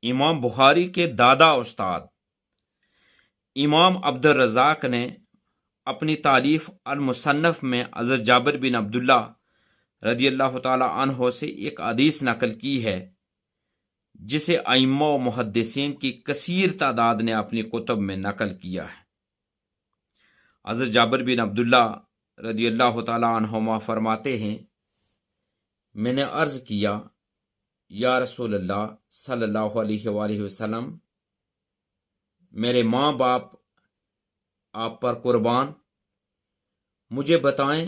امام بخاری کے دادا استاد امام عبدالرزاق نے اپنی تالیف المصنف میں حضرت جابر بن عبداللہ رضی اللہ تعالی عنہ سے ایک حدیث نقل کی ہے جسے ائمہ و محدثین کی کثیر تعداد نے اپنی کتب میں نقل کیا ہے۔ حضرت جابر بن عبداللہ رضی اللہ تعالی عنہما فرماتے ہیں، میں نے عرض کیا، یا رسول اللہ صلی اللہ علیہ وآلہ وسلم، میرے ماں باپ آپ پر قربان، مجھے بتائیں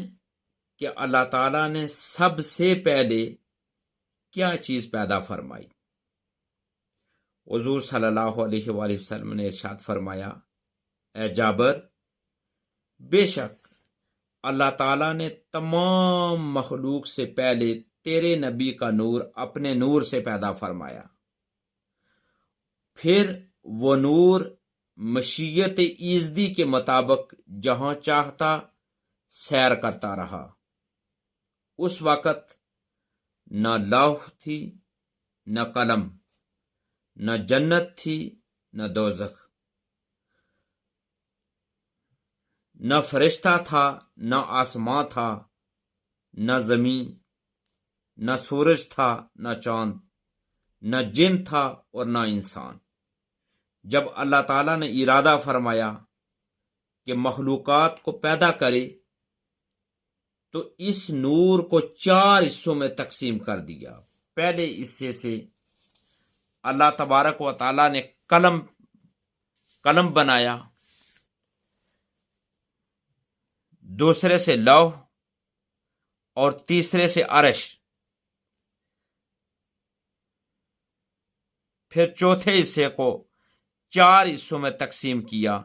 کہ اللہ تعالیٰ نے سب سے پہلے کیا چیز پیدا فرمائی؟ حضور صلی اللہ علیہ وآلہ وسلم نے ارشاد فرمایا، اے جابر، بے شک اللہ تعالیٰ نے تمام مخلوق سے پہلے تیرے نبی کا نور اپنے نور سے پیدا فرمایا، پھر وہ نور مشیت ایزدی کے مطابق جہاں چاہتا سیر کرتا رہا۔ اس وقت نہ لوح تھی، نہ قلم، نہ جنت تھی، نہ دوزخ، نہ فرشتہ تھا، نہ آسماں تھا، نہ زمین، نہ سورج تھا، نہ چاند، نہ جن تھا اور نہ انسان۔ جب اللہ تعالیٰ نے ارادہ فرمایا کہ مخلوقات کو پیدا کرے تو اس نور کو 4 حصوں میں تقسیم کر دیا۔ پہلے حصے سے اللہ تبارک و تعالیٰ نے قلم بنایا، دوسرے سے لوح اور تیسرے سے عرش، پھر چوتھے حصے کو 4 حصوں میں تقسیم کیا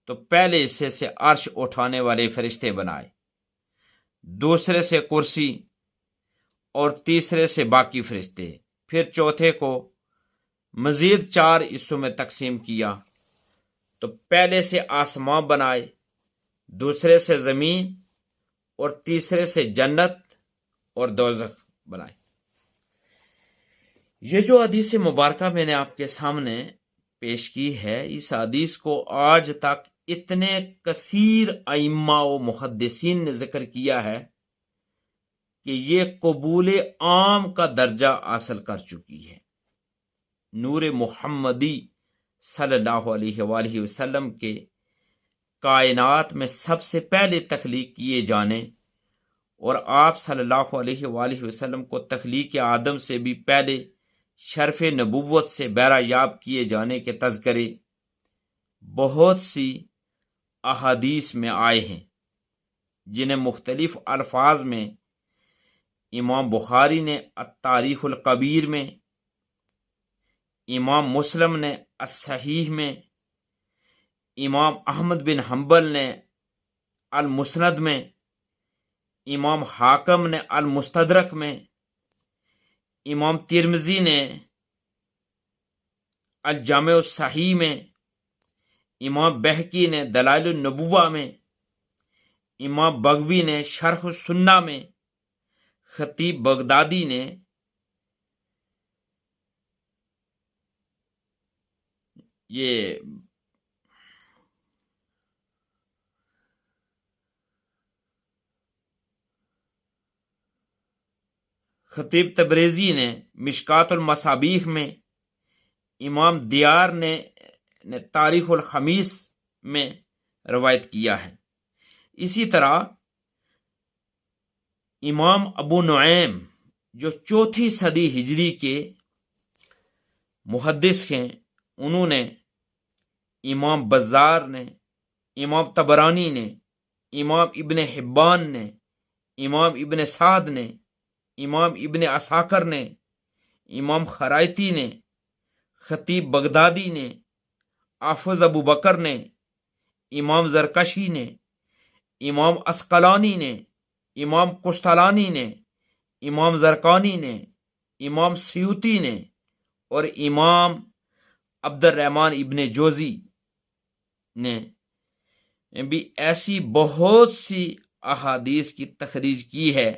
تو پہلے حصے سے عرش اٹھانے والے فرشتے بنائے، دوسرے سے کرسی اور تیسرے سے باقی فرشتے، پھر چوتھے کو مزید 4 حصوں میں تقسیم کیا تو پہلے سے آسمان بنائے، دوسرے سے زمین اور تیسرے سے جنت اور دوزخ بنائے۔ یہ جو حدیث مبارکہ میں نے آپ کے سامنے پیش کی ہے، اس حدیث کو آج تک اتنے کثیر ائمہ و محدثین نے ذکر کیا ہے کہ یہ قبول عام کا درجہ حاصل کر چکی ہے۔ نور محمدی صلی اللہ علیہ وآلہ وسلم کے کائنات میں سب سے پہلے تخلیق کیے جانے اور آپ صلی اللہ علیہ وآلہ وسلم کو تخلیق آدم سے بھی پہلے شرف نبوت سے بہرہ یاب کیے جانے کے تذکرے بہت سی احادیث میں آئے ہیں، جنہیں مختلف الفاظ میں امام بخاری نے التاریخ الکبیر میں، امام مسلم نے الصحیح میں، امام احمد بن حنبل نے المسند میں، امام حاکم نے المستدرک میں، امام ترمذی نے الجامع الصحیح میں، امام بہقی نے دلائل النبوہ میں، امام بغوی نے شرح السنہ میں، خطیب بغدادی نے خطیب تبریزی نے مشکات المصابیح میں، امام دیار نے تاریخ الخمیس میں روایت کیا ہے۔ اسی طرح امام ابو نعیم جو 4 صدی ہجری کے محدث ہیں، انہوں نے، امام بزار نے، امام طبرانی نے، امام ابن حبان نے، امام ابن سعد نے، امام ابن عساکر نے، امام خرائطی نے، خطیب بغدادی نے، حافظ ابو بکر نے، امام زرکشی نے، امام عسقلانی نے، امام قسطلانی نے، امام زرقانی نے، امام سیوطی نے اور امام عبد الرحمن ابن جوزی نے بھی ایسی بہت سی احادیث کی تخریج کی ہے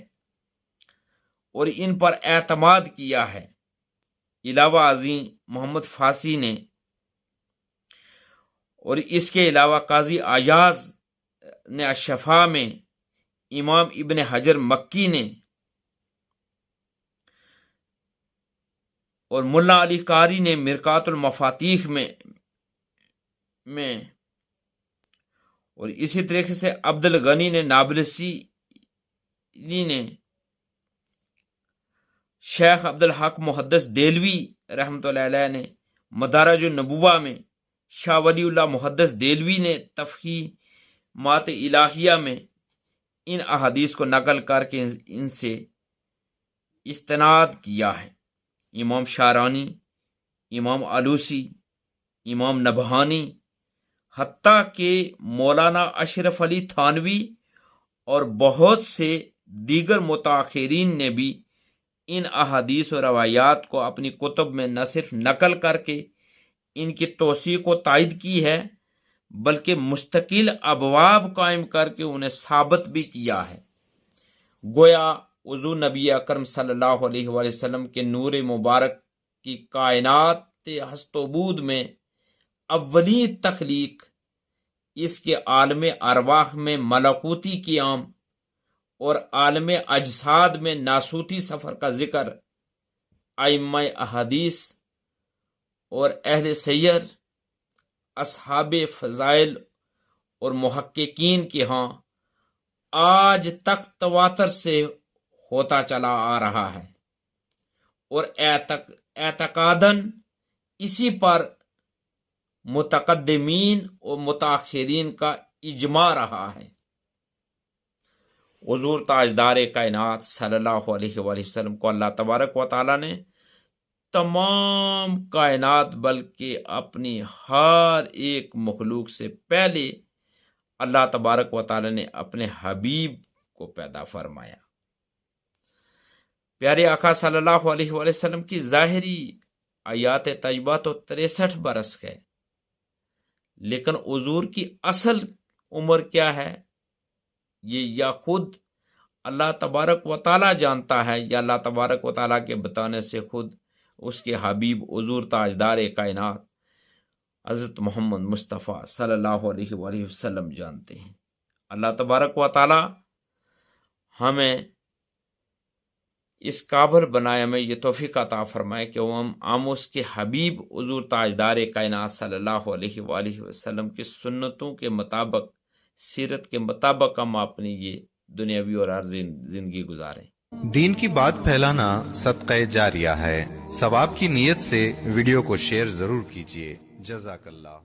اور ان پر اعتماد کیا ہے، علاوہ ازیں محمد فاسی نے، اور اس کے علاوہ قاضی عیاض نے الشفا میں، امام ابن حجر مکی نے، اور ملا علی قاری نے مرکات المفاتیح میں، اور اسی طریقے سے عبد الغنی نے نابلسی نے، شیخ عبد الحق محدث دہلوی رحمۃ اللہ علیہ نے مدارج النبوہ میں، شاہ ولی اللہ محدث دہلوی نے تفہیمات الہیہ میں ان احادیث کو نقل کر کے ان سے استناد کیا ہے۔ امام شارانی، امام علوسی، امام نبہانی، حتیٰ کہ مولانا اشرف علی تھانوی اور بہت سے دیگر متاخرین نے بھی ان احادیث و روایات کو اپنی کتب میں نہ صرف نقل کر کے ان کی توثیق و تائید کی ہے، بلکہ مستقل ابواب قائم کر کے انہیں ثابت بھی کیا ہے۔ گویا حضور نبی اکرم صلی اللہ علیہ وآلہ وسلم کے نور مبارک کی کائنات ہست و بود میں اولین تخلیق، اس کے عالم ارواح میں ملکوتی قیام اور عالم اجساد میں ناسوتی سفر کا ذکر ائمہ احادیث اور اہل سیر، اصحاب فضائل اور محققین کے ہاں آج تک تواتر سے ہوتا چلا آ رہا ہے، اور اعتقاداً اسی پر متقدمین اور متاخرین کا اجماع رہا ہے۔ حضور تاجدار کائنات صلی اللہ علیہ وآلہ وسلم کو اللہ تبارک و تعالیٰ نے تمام کائنات بلکہ اپنی ہر ایک مخلوق سے پہلے اللہ تبارک و تعالیٰ نے اپنے حبیب کو پیدا فرمایا۔ پیارے آقا صلی اللہ علیہ وآلہ وسلم کی ظاہری آیات طیبہ تو 63 برس ہے، لیکن حضور کی اصل عمر کیا ہے یہ یا خود اللہ تبارک و تعالیٰ جانتا ہے، یا اللہ تبارک و تعالیٰ کے بتانے سے خود اس کے حبیب حضور تاجدار کائنات حضرت محمد مصطفیٰ صلی اللہ علیہ وآلہ وسلم جانتے ہیں۔ اللہ تبارک و تعالیٰ ہمیں اس قابل بنائے، ہمیں یہ توفیق عطا فرمائے کہ ہم اس کے حبیب حضور تاجدار کائنات صلی اللہ علیہ وآلہ وسلم کی سنتوں کے مطابق، سیرت کے مطابق ہم اپنی یہ دنیاوی اور عارضی زندگی گزاریں۔ دین کی بات پھیلانا صدقہ جاریہ ہے، ثواب کی نیت سے ویڈیو کو شیئر ضرور کیجیے۔ جزاک اللہ۔